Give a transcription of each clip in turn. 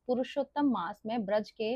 पुरुषोत्तम मास में ब्रज के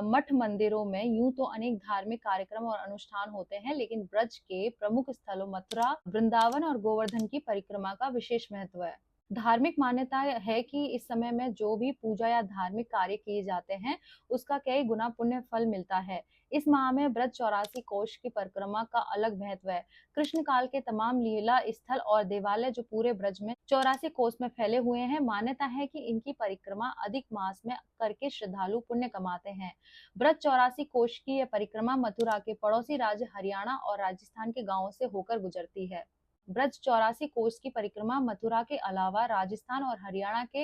मठ मंदिरों में यूं तो अनेक धार्मिक कार्यक्रम और अनुष्ठान होते हैं, लेकिन ब्रज के प्रमुख स्थलों मथुरा, वृंदावन और गोवर्धन की परिक्रमा का विशेष महत्व है। धार्मिक मान्यता है कि इस समय में जो भी पूजा या धार्मिक कार्य किए जाते हैं, उसका कई गुना पुण्य फल मिलता है। इस माह में ब्रज 84 कोष की परिक्रमा का अलग महत्व है। कृष्ण काल के तमाम लीला स्थल और देवालय जो पूरे ब्रज में 84 कोस में फैले हुए हैं, मान्यता है कि इनकी परिक्रमा अधिक मास में करके श्रद्धालु पुण्य कमाते हैं। ब्रज 84 कोष की यह परिक्रमा मथुरा के पड़ोसी राज्य हरियाणा और राजस्थान के गांवों से होकर गुजरती है। ब्रज 84 कोस की परिक्रमा मथुरा के अलावा राजस्थान और हरियाणा के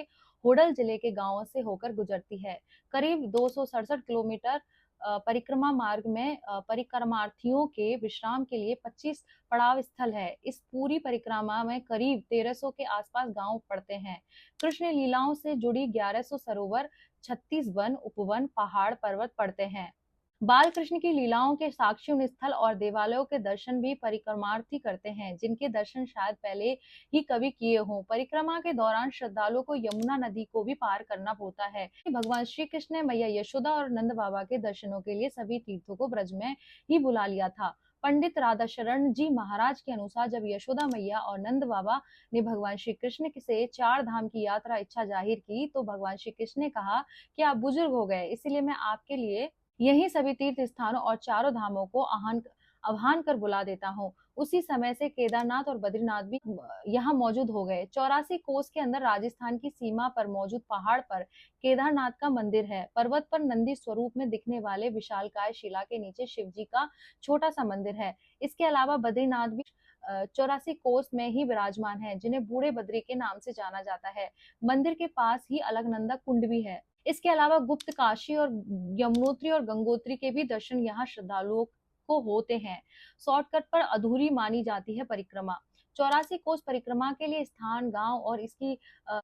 होडल जिले के गांवों से होकर गुजरती है। करीब 267 किलोमीटर परिक्रमा मार्ग में परिक्रमार्थियों के विश्राम के लिए 25 पड़ाव स्थल है। इस पूरी परिक्रमा में करीब 1300 के आसपास गांव पड़ते हैं। कृष्ण लीलाओं से जुड़ी 1100 सरोवर, 36 वन, उपवन, पहाड़, पर्वत पड़ते हैं। बाल कृष्ण की लीलाओं के साक्षी उन स्थल और देवालयों के दर्शन भी परिक्रमार्थी करते हैं, जिनके दर्शन शायद पहले ही कभी किए हों। परिक्रमा के दौरान श्रद्धालुओं को यमुना नदी को भी पार करना होता है। भगवान श्री कृष्ण ने मैया यशोदा और नंद बाबा के दर्शनों के लिए सभी तीर्थों को ब्रज में ही बुला लिया था। पंडित राधा शरण जी महाराज के अनुसार जब यशोदा मैया और नंद बाबा ने भगवान श्री कृष्ण से 4 धाम की यात्रा इच्छा जाहिर की, तो भगवान श्री कृष्ण ने कहा कि आप बुजुर्ग हो गए, इसलिए मैं आपके लिए यही सभी तीर्थ स्थानों और चारों धामों को आह्वान कर बुला देता हूँ। उसी समय से केदारनाथ और बद्रीनाथ भी यहाँ मौजूद हो गए। 84 कोस के अंदर राजस्थान की सीमा पर मौजूद पहाड़ पर केदारनाथ का मंदिर है। पर्वत पर नंदी स्वरूप में दिखने वाले विशालकाय शिला के नीचे शिव जी का छोटा सा मंदिर है। इसके अलावा बद्रीनाथ भी 84 कोस में ही विराजमान है, जिन्हें बूढ़े बद्री के नाम से जाना जाता है। मंदिर के पास ही अलकनंदा कुंड भी है। इसके अलावा गुप्त काशी और यमुनोत्री और गंगोत्री के भी दर्शन यहाँ श्रद्धालुओं को होते हैं। शॉर्टकट पर अधूरी मानी जाती है परिक्रमा। 84 कोस परिक्रमा के लिए स्थान, गांव और इसकी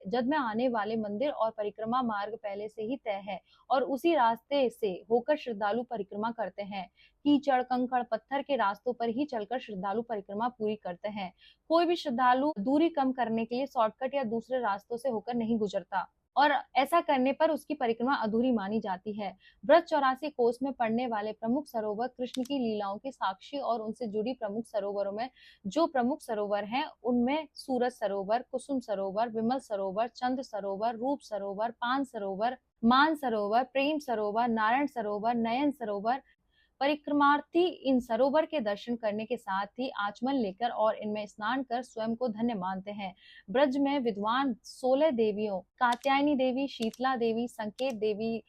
जद में आने वाले मंदिर और परिक्रमा मार्ग पहले से ही तय है और उसी रास्ते से होकर श्रद्धालु परिक्रमा करते हैं। कीचड़, कंकड़, पत्थर के रास्तों पर ही चलकर श्रद्धालु परिक्रमा पूरी करते हैं। कोई भी श्रद्धालु दूरी कम करने के लिए शॉर्टकट या दूसरे रास्तों से होकर नहीं गुजरता और ऐसा करने पर उसकी परिक्रमा अधूरी मानी जाती है। ब्रज 84 कोस में पड़ने वाले प्रमुख सरोवर कृष्ण की लीलाओं के साक्षी और उनसे जुड़ी प्रमुख सरोवरों में जो प्रमुख सरोवर हैं, उनमें सूरज सरोवर, कुसुम सरोवर, विमल सरोवर, चंद्र सरोवर, रूप सरोवर, पान सरोवर, मान सरोवर, प्रेम सरोवर, नारायण सरोवर, नयन सरोवर। परिक्रमार्थी इन सरोवर के दर्शन करने के साथ ही आचमन लेकर और इनमें स्नान कर स्वयं को धन्य मानते हैं। ब्रज में विद्वान 16 देवियों कात्यायनी देवी, शीतला देवी, संकेत देवी,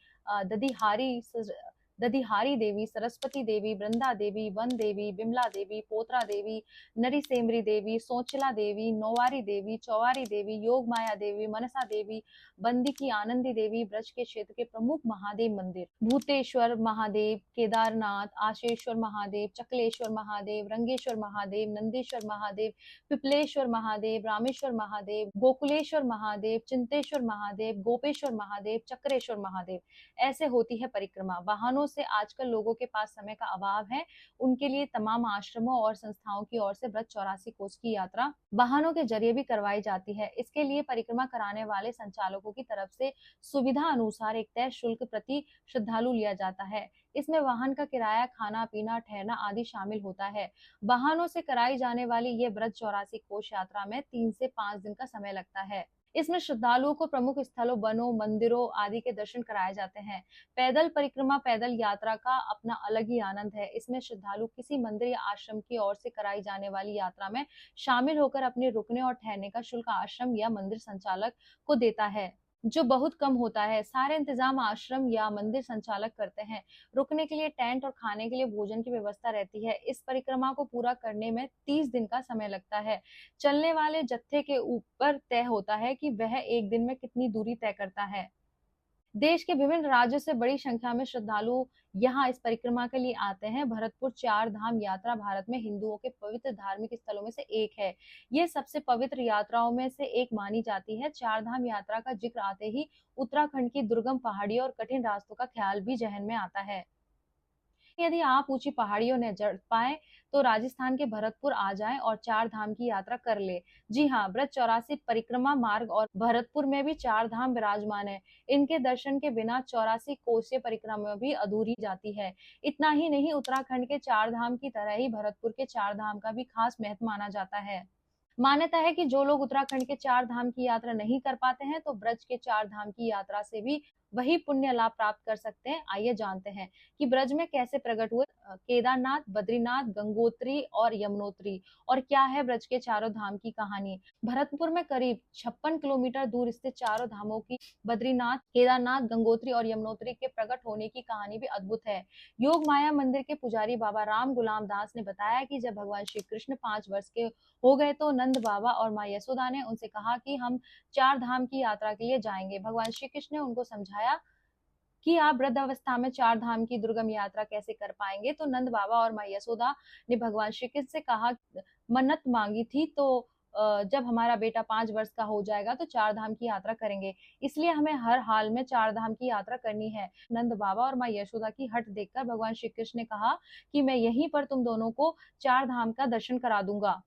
दधिहारी देवी, सरस्वती देवी, वृंदा देवी, वन देवी, बिमला देवी, पोतरा देवी, नरीसेमरी देवी, सोचला देवी, नौवारी देवी, चौवारी देवी, योग माया देवी, मनसा देवी, बंदी की आनंदी देवी। ब्रज के क्षेत्र के प्रमुख महादेव मंदिर भूतेश्वर महादेव, केदारनाथ, आशेश्वर महादेव, चकलेश्वर महादेव, रंगेश्वर महादेव, नंदेश्वर महादेव, पिपलेश्वर महादेव, रामेश्वर महादेव, गोकुलेश्वर महादेव, चिंतेश्वर महादेव, गोपेश्वर महादेव, चक्रेश्वर महादेव। ऐसे होती है परिक्रमा। वाहनों से आजकल लोगों के पास समय का अभाव है, उनके लिए तमाम आश्रमों और संस्थाओं की ओर से ब्रज 84 कोस की यात्रा वाहनों के जरिए भी करवाई जाती है। इसके लिए परिक्रमा कराने वाले संचालकों की तरफ से सुविधा अनुसार एक तय शुल्क प्रति श्रद्धालु लिया जाता है। इसमें वाहन का किराया, खाना पीना, ठहरना आदि शामिल होता है। वाहनों से कराई जाने वाली ये ब्रज 84 कोस यात्रा में 3 से 5 दिन का समय लगता है। इसमें श्रद्धालुओं को प्रमुख स्थलों, वनों, मंदिरों आदि के दर्शन कराए जाते हैं। पैदल परिक्रमा, पैदल यात्रा का अपना अलग ही आनंद है। इसमें श्रद्धालु किसी मंदिर या आश्रम की ओर से कराई जाने वाली यात्रा में शामिल होकर अपने रुकने और ठहरने का शुल्क आश्रम या मंदिर संचालक को देता है, जो बहुत कम होता है। सारे इंतजाम आश्रम या मंदिर संचालक करते हैं। रुकने के लिए टेंट और खाने के लिए भोजन की व्यवस्था रहती है। इस परिक्रमा को पूरा करने में 30 दिन का समय लगता है। चलने वाले जत्थे के ऊपर तय होता है कि वह एक दिन में कितनी दूरी तय करता है। देश के विभिन्न राज्यों से बड़ी संख्या में श्रद्धालु यहाँ इस परिक्रमा के लिए आते हैं। भरतपुर 4 धाम यात्रा भारत में हिंदुओं के पवित्र धार्मिक स्थलों में से एक है। ये सबसे पवित्र यात्राओं में से एक मानी जाती है। 4 धाम यात्रा का जिक्र आते ही उत्तराखंड की दुर्गम पहाड़ियों और कठिन रास्तों का ख्याल भी जहन में आता है। यदि आप ऊंची पहाड़ियों न चढ़ पाए तो राजस्थान के भरतपुर आ जाएं और चार धाम की यात्रा कर ले। जी हाँ, ब्रज 84 परिक्रमा मार्ग और भरतपुर में भी चार धाम विराजमान है। इनके दर्शन के बिना 84 कोसीय परिक्रमा भी अधूरी जाती है। इतना ही नहीं, उत्तराखंड के चार धाम की तरह ही भरतपुर के चार धाम का भी खास महत्व माना जाता है। मान्यता है कि जो लोग उत्तराखंड के चार धाम की यात्रा नहीं कर पाते हैं तो ब्रज के चार धाम की यात्रा से भी वही पुण्य लाभ प्राप्त कर सकते हैं। आइए जानते हैं कि ब्रज में कैसे प्रकट हुए केदारनाथ, बद्रीनाथ, गंगोत्री और यमुनोत्री, और क्या है ब्रज के चारों धाम की कहानी। भरतपुर में करीब 56 किलोमीटर दूर स्थित चारों धामों की बद्रीनाथ, केदारनाथ, गंगोत्री और यमुनोत्री के प्रकट होने की कहानी भी अद्भुत है। योग माया मंदिर के पुजारी बाबा राम गुलाम दास ने बताया कि जब भगवान श्री कृष्ण 5 वर्ष के हो गए तो नंद बाबा और माँ यशोदा ने उनसे कहा कि हम चार धाम की यात्रा के लिए जाएंगे। भगवान श्री कृष्ण ने उनको समझाया कि आप वृद्ध अवस्था में चार धाम की दुर्गम यात्रा कैसे कर पाएंगे। तो नंद बाबा और माँ यशोदा ने भगवान श्री कृष्ण से कहा, मन्नत मांगी थी तो जब हमारा बेटा 5 वर्ष का हो जाएगा तो चार धाम की यात्रा करेंगे, इसलिए हमें हर हाल में चार धाम की यात्रा करनी है। नंद बाबा और माँ यशोदा की हट देखकर भगवान श्री कृष्ण ने कहा कि मैं यहीं पर तुम दोनों को चार धाम का दर्शन करा दूंगा।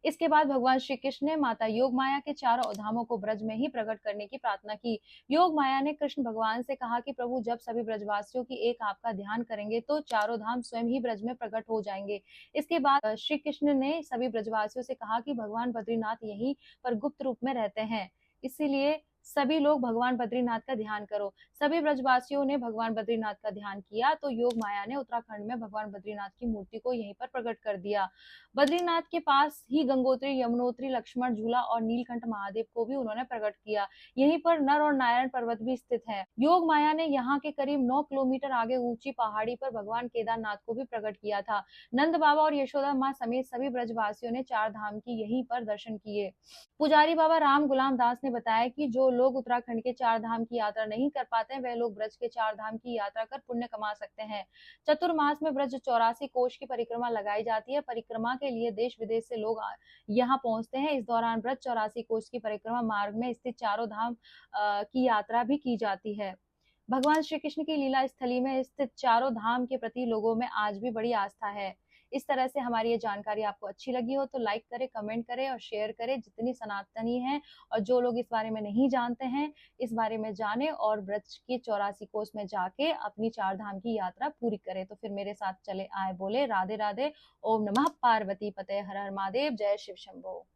इसके बाद भगवान श्री कृष्ण ने माता योग माया के चारों धामों को ब्रज में ही प्रकट करने की प्रार्थना की। योग माया ने कृष्ण भगवान से कहा कि प्रभु, जब सभी ब्रजवासियों की एक आपका ध्यान करेंगे तो चारों धाम स्वयं ही ब्रज में प्रकट हो जाएंगे। इसके बाद श्री कृष्ण ने सभी ब्रजवासियों से कहा कि भगवान बद्रीनाथ यहीं पर गुप्त रूप में रहते हैं, इसीलिए सभी लोग भगवान बद्रीनाथ का ध्यान करो। सभी ब्रजवासियों ने भगवान बद्रीनाथ का ध्यान किया तो योग माया ने उत्तराखंड में भगवान बद्रीनाथ की मूर्ति को यहीं पर प्रकट कर दिया। बद्रीनाथ के पास ही गंगोत्री, यमुनोत्री, लक्ष्मण झूला और नीलकंठ महादेव को भी उन्होंने प्रकट किया। यहीं पर नर और नारायण पर्वत भी स्थित है। योग माया ने यहाँ के करीब 9 किलोमीटर आगे ऊंची पहाड़ी पर भगवान केदारनाथ को भी प्रकट किया था। नंद बाबा और यशोदा माँ समेत सभी ब्रजवासियों ने चार धाम की यहीं पर दर्शन किए। पुजारी बाबा राम गुलाम दास ने बताया कि जो लोग उत्तराखंड के चार धाम की यात्रा नहीं कर पाते हैं, वह लोग ब्रज के चार धाम की यात्रा कर पुण्य कमा सकते हैं। चतुर्मास में ब्रज 84 कोष की परिक्रमा लगाई जाती है। परिक्रमा के लिए देश विदेश से लोग यहाँ पहुंचते हैं। इस दौरान ब्रज 84 कोष की परिक्रमा मार्ग में स्थित चारों धाम की यात्रा भी की जाती है। भगवान श्री कृष्ण की लीला स्थली में स्थित चारों धाम के प्रति लोगों में आज भी बड़ी आस्था है। इस तरह से हमारी ये जानकारी आपको अच्छी लगी हो तो लाइक करें, कमेंट करें और शेयर करें। जितनी सनातनी हैं और जो लोग इस बारे में नहीं जानते हैं, इस बारे में जाने और ब्रज के 84 कोस में जाके अपनी चार धाम की यात्रा पूरी करें। तो फिर मेरे साथ चले आए बोले राधे राधे। ओम नमः पार्वती पते, हर हर महादेव, जय शिव शंभो।